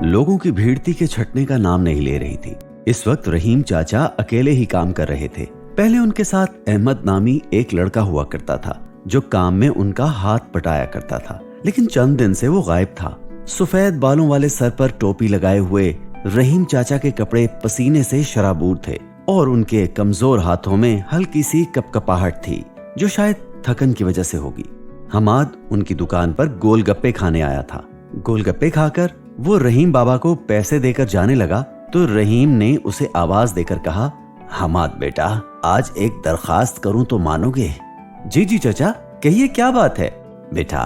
लोगों की भीड़ थी कि छटने का नाम नहीं ले रही थी। इस वक्त रहीम चाचा अकेले ही काम कर रहे थे। पहले उनके साथ अहमद नामी एक लड़का हुआ करता था जो काम में उनका हाथ बटाया करता था, लेकिन चंद दिन से वो गायब था। सफेद बालों वाले सर पर टोपी लगाए हुए रहीम चाचा के कपड़े पसीने से शराबूर थे और उनके कमजोर हाथों में हल्की सी कपकपाहट थी जो शायद थकन की वजह से होगी। हमाद उनकी दुकान पर गोलगप्पे खाने आया था। गोलगप्पे खाकर वो रहीम बाबा को पैसे देकर जाने लगा तो रहीम ने उसे आवाज देकर कहा, हमाद बेटा, आज एक दरखास्त करूं तो मानोगे? जी जी चाचा, कहिए क्या बात है? बेटा,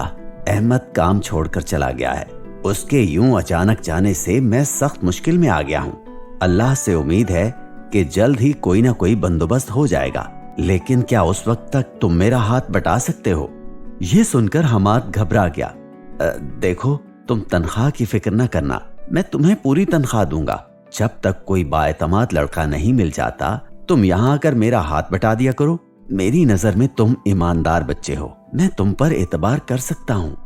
अहमद काम छोड़कर चला गया है। उसके यूं अचानक जाने से मैं सख्त मुश्किल में आ गया हूँ। अल्लाह से उम्मीद है कि जल्द ही कोई ना कोई बंदोबस्त हो जाएगा, लेकिन क्या उस वक्त तक तुम मेरा हाथ बटा सकते हो? ये सुनकर हमाद घबरा गया। देखो, तुम तनख्वाह की फिक्र न करना, मैं तुम्हें पूरी तनख्वाह दूंगा। जब तक कोई बाएतमाद लड़का नहीं मिल जाता तुम यहाँ आकर मेरा हाथ बटा दिया करो। मेरी नजर में तुम ईमानदार बच्चे हो, मैं तुम पर एतबार कर सकता हूँ।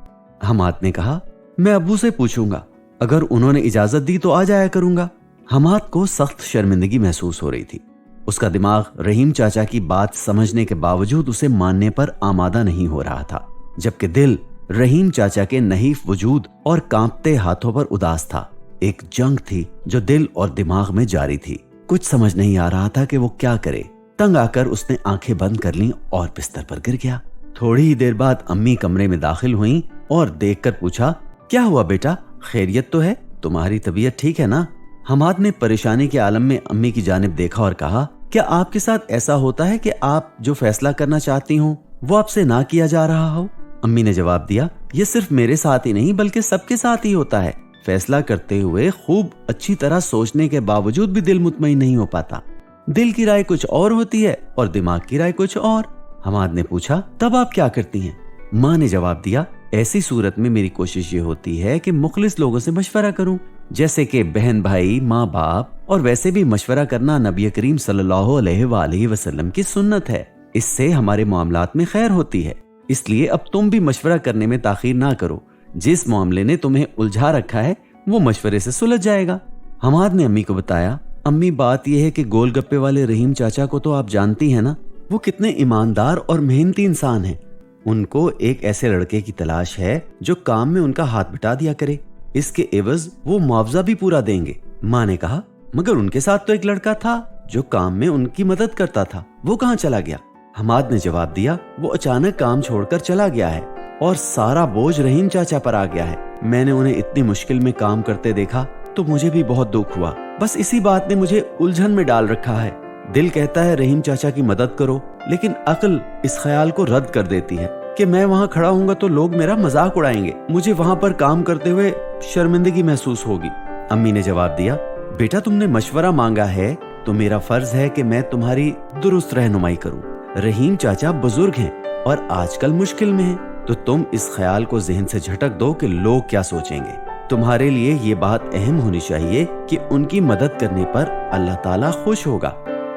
हमाद ने कहा, मैं अब्बू से पूछूंगा, अगर उन्होंने इजाजत दी तो आ जाया करूंगा। हमाद को सख्त शर्मिंदगी महसूस हो रही थी। उसका दिमाग रहीम चाचा की बात समझने के बावजूद उसे मानने पर आमादा नहीं हो रहा था, जबकि दिल रहीम चाचा के नहीफ वजूद और कांपते हाथों पर उदास था। एक जंग थी जो दिल और दिमाग में जारी थी। कुछ समझ नहीं आ रहा था कि वो क्या करे। तंग आकर उसने आंखें बंद कर लीं और बिस्तर पर गिर गया। थोड़ी ही देर बाद अम्मी कमरे में दाखिल हुईं और देखकर पूछा, क्या हुआ बेटा, खैरियत तो है? तुम्हारी तबीयत ठीक है ना? हमाद ने परेशानी के आलम में अम्मी की जानिब देखा और कहा, क्या आपके साथ ऐसा होता है कि आप जो फैसला करना चाहती हो वो आपसे ना किया जा रहा हो? अम्मी ने जवाब दिया, ये सिर्फ मेरे साथ ही नहीं बल्कि सबके साथ ही होता है। फैसला करते हुए खूब अच्छी तरह सोचने के बावजूद भी दिल मुतमईन नहीं हो पाता। दिल की राय कुछ और होती है और दिमाग की राय कुछ और। हमाद ने पूछा, तब आप क्या करती हैं? माँ ने जवाब दिया, ऐसी सूरत में मेरी कोशिश ये होती है कि मुखलिस लोगों से मशवरा करूं, जैसे कि बहन भाई, माँ बाप, और वैसे भी मशवरा करना नबी करीम सल्लल्लाहु अलैहि वसल्लम की सुन्नत है। इससे हमारे मामलात में खैर होती है। इसलिए अब तुम भी मशवरा करने में ताखीर ना करो। जिस मामले ने तुम्हें उलझा रखा है वो मशवरे से सुलझ जाएगा। हमाद ने अम्मी को बताया, अम्मी बात यह है कि गोलगप्पे वाले रहीम चाचा को तो आप जानती हैं ना, वो कितने ईमानदार और मेहनती इंसान हैं। उनको एक ऐसे लड़के की तलाश है जो काम में उनका हाथ बटा दिया करे। इसके एवज वो मुआवजा भी पूरा देंगे। माँ ने कहा, मगर उनके साथ तो एक लड़का था जो काम में उनकी मदद करता था, वो कहाँ चला गया? हमाद ने जवाब दिया, वो अचानक काम छोड़कर चला गया है और सारा बोझ रहीम चाचा पर आ गया है। मैंने उन्हें इतनी मुश्किल में काम करते देखा तो मुझे भी बहुत दुख हुआ। बस इसी बात ने मुझे उलझन में डाल रखा है। दिल कहता है रहीम चाचा की मदद करो, लेकिन अक्ल इस ख्याल को रद्द कर देती है कि मैं वहाँ खड़ा हूँगा तो लोग मेरा मजाक उड़ाएंगे, मुझे वहाँ पर काम करते हुए शर्मिंदगी महसूस होगी। अम्मी ने जवाब दिया, बेटा तुमने मशवरा मांगा है तो मेरा फर्ज है कि मैं तुम्हारी दुरुस्त रहनुमाई करूँ। रहीम चाचा बुजुर्ग हैं और आजकल मुश्किल में हैं, तो तुम इस ख्याल को जहन से झटक दो कि लोग क्या सोचेंगे। तुम्हारे लिए ये बात अहम होनी चाहिए कि उनकी मदद करने पर अल्लाह ताला खुश होगा।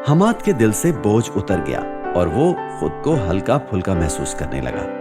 हमाद के दिल से बोझ उतर गया और वो खुद को हल्का फुल्का महसूस करने लगा।